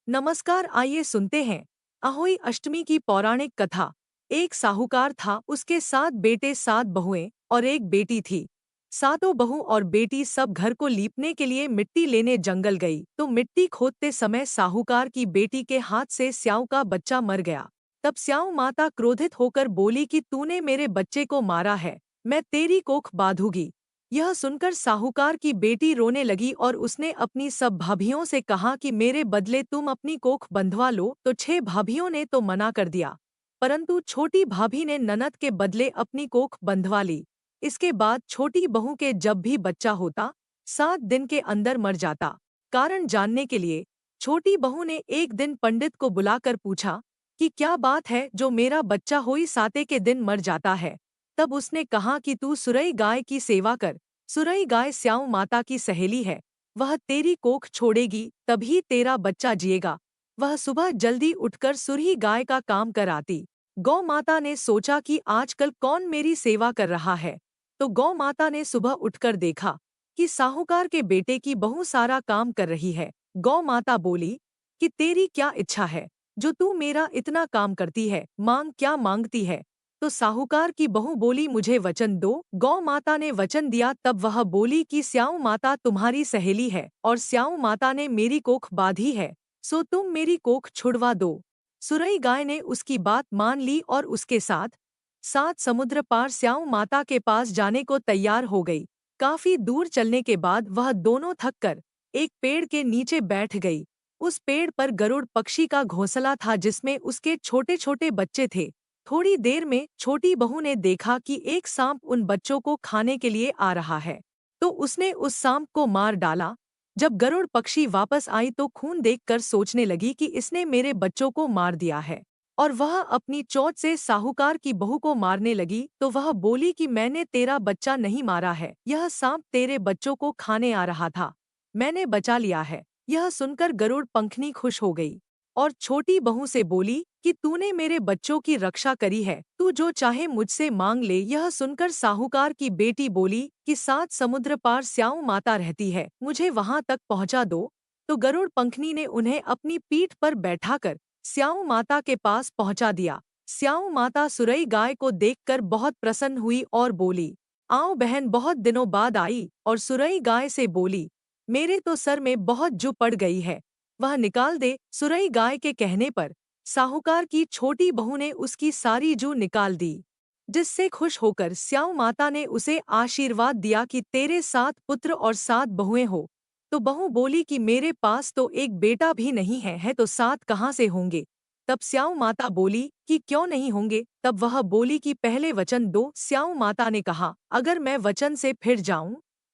नमस्कार, आइए सुनते हैं अहोई अष्टमी की पौराणिक कथा। एक साहूकार था, उसके 7 बेटे 7 बहुएं और एक बेटी थी। सातों बहू और बेटी सब घर को लीपने के लिए मिट्टी लेने जंगल गई तो मिट्टी खोदते समय साहूकार की बेटी के हाथ से स्याऊ का बच्चा मर गया। तब स्याऊ माता क्रोधित होकर बोली कि तूने मेरे बच्चे को मारा है, मैं तेरी कोख बांधूंगी। यह सुनकर साहूकार की बेटी रोने लगी और उसने अपनी सब भाभियों से कहा कि मेरे बदले तुम अपनी कोख बंधवा लो। तो 6 भाभियों ने तो मना कर दिया, परंतु छोटी भाभी ने ननद के बदले अपनी कोख बंधवा ली। इसके बाद छोटी बहू के जब भी बच्चा होता 7 दिन के अंदर मर जाता। कारण जानने के लिए छोटी बहू ने एक दिन पंडित को बुलाकर पूछा कि क्या बात है जो मेरा बच्चा होई साते के दिन मर जाता है। तब उसने कहा कि तू सुरई गाय की सेवा कर। सुरई गाय स्याऊ माता की सहेली है, वह तेरी कोख छोड़ेगी तभी तेरा बच्चा जिएगा। वह सुबह जल्दी उठकर सुरही गाय का काम कर आती। गौ माता ने सोचा कि आजकल कौन मेरी सेवा कर रहा है, तो गौ माता ने सुबह उठकर देखा कि साहूकार के बेटे की बहू सारा काम कर रही है। गौ माता बोली कि तेरी क्या इच्छा है जो तू मेरा इतना काम करती है, मांग क्या मांगती है। तो साहूकार की बहू बोली मुझे वचन दो। गौ माता ने वचन दिया। तब वह बोली कि स्याऊ माता तुम्हारी सहेली है और स्याऊ माता ने मेरी कोख बांधी है, सो तुम मेरी कोख छुड़वा दो। सुरई गाय ने उसकी बात मान ली और उसके साथ 7 समुद्र पार स्याऊ माता के पास जाने को तैयार हो गई। काफी दूर चलने के बाद वह दोनों थक कर एक पेड़ के नीचे बैठ गई। उस पेड़ पर गरुड़ पक्षी का घोंसला था जिसमें उसके छोटे छोटे बच्चे थे। थोड़ी देर में छोटी बहू ने देखा कि एक सांप उन बच्चों को खाने के लिए आ रहा है, तो उसने उस सांप को मार डाला। जब गरुड़ पक्षी वापस आई तो खून देखकर सोचने लगी कि इसने मेरे बच्चों को मार दिया है, और वह अपनी चोंच से साहूकार की बहू को मारने लगी। तो वह बोली कि मैंने तेरा बच्चा नहीं मारा है, यह सांप तेरे बच्चों को खाने आ रहा था, मैंने बचा लिया है। यह सुनकर गरुड़ पंखनी खुश हो गई और छोटी बहू से बोली कि तूने मेरे बच्चों की रक्षा करी है, तू जो चाहे मुझसे मांग ले। यह सुनकर साहूकार की बेटी बोली कि 7 समुद्र पार स्याऊ माता रहती है, मुझे वहां तक पहुंचा दो। तो गरुड़ पंखनी ने उन्हें अपनी पीठ पर बैठाकर स्याऊ माता के पास पहुंचा दिया। स्याऊ माता सुरई गाय को देखकर बहुत प्रसन्न हुई और बोली, आओ बहन, बहुत दिनों बाद आई। और सुरई गाय से बोली, मेरे तो सर में बहुत जू पड़ गई है, वह निकाल दे। सुरई गाय के कहने पर साहूकार की छोटी बहू ने उसकी सारी जू निकाल दी, जिससे खुश होकर स्याऊ माता ने उसे आशीर्वाद दिया कि तेरे 7 पुत्र और 7 बहुएं हो। तो बहू बोली कि मेरे पास तो एक बेटा भी नहीं है तो 7 कहाँ से होंगे। तब स्याऊ माता बोली कि क्यों नहीं होंगे। तब वह बोली कि पहले वचन दो। स्याऊ माता ने कहा, अगर मैं वचन से फिर जाऊं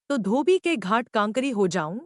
तो धोबी के घाट कांकरी हो जाऊं।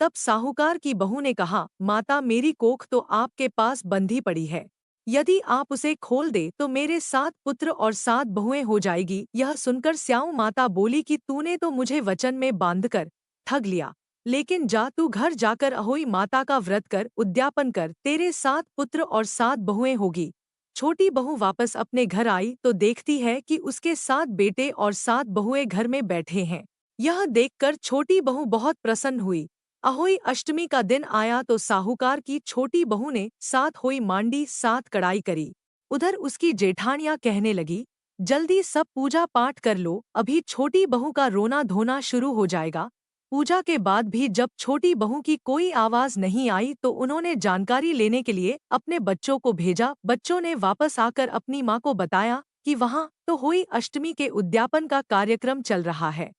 तब साहूकार की बहू ने कहा, माता मेरी कोख तो आपके पास बंधी पड़ी है, यदि आप उसे खोल दे तो मेरे 7 पुत्र और 7 बहुएं हो जाएगी। यह सुनकर स्याऊ माता बोली कि तूने तो मुझे वचन में बांधकर ठग लिया, लेकिन जा तू घर जाकर अहोई माता का व्रत कर, उद्यापन कर, तेरे 7 पुत्र और 7 बहुएं होगी। छोटी बहू वापस अपने घर आई तो देखती है कि उसके 7 बेटे और 7 बहुएं घर में बैठे हैं। यह देखकर छोटी बहू बहुत प्रसन्न हुई। अहोई अष्टमी का दिन आया तो साहूकार की छोटी बहू ने 7 होई मांडी, 7 कड़ाई करी। उधर उसकी जेठानियां कहने लगी, जल्दी सब पूजा पाठ कर लो, अभी छोटी बहू का रोना धोना शुरू हो जाएगा। पूजा के बाद भी जब छोटी बहू की कोई आवाज नहीं आई तो उन्होंने जानकारी लेने के लिए अपने बच्चों को भेजा। बच्चों ने वापस आकर अपनी माँ को बताया कि वहाँ तो होई अष्टमी के उद्यापन का कार्यक्रम चल रहा है।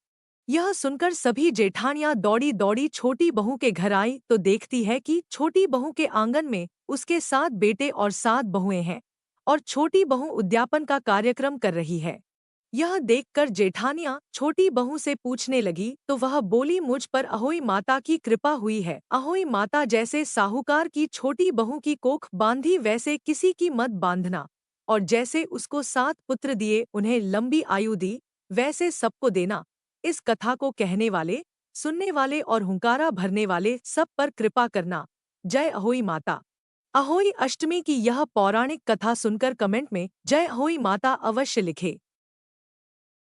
यह सुनकर सभी जेठानियां दौड़ी दौड़ी छोटी बहू के घर आई तो देखती है कि छोटी बहू के आंगन में उसके 7 बेटे और 7 बहुएं हैं और छोटी बहू उद्यापन का कार्यक्रम कर रही है। यह देखकर जेठानियां छोटी बहू से पूछने लगी तो वह बोली, मुझ पर अहोई माता की कृपा हुई है। अहोई माता जैसे साहूकार की छोटी बहू की कोख बांधी वैसे किसी की मत बांधना, और जैसे उसको 7 पुत्र दिए, उन्हें लंबी आयु दी, वैसे सबको देना। इस कथा को कहने वाले, सुनने वाले और हुंकारा भरने वाले सब पर कृपा करना। जय अहोई माता। अहोई अष्टमी की यह पौराणिक कथा सुनकर कमेंट में जय अहोई माता अवश्य लिखे।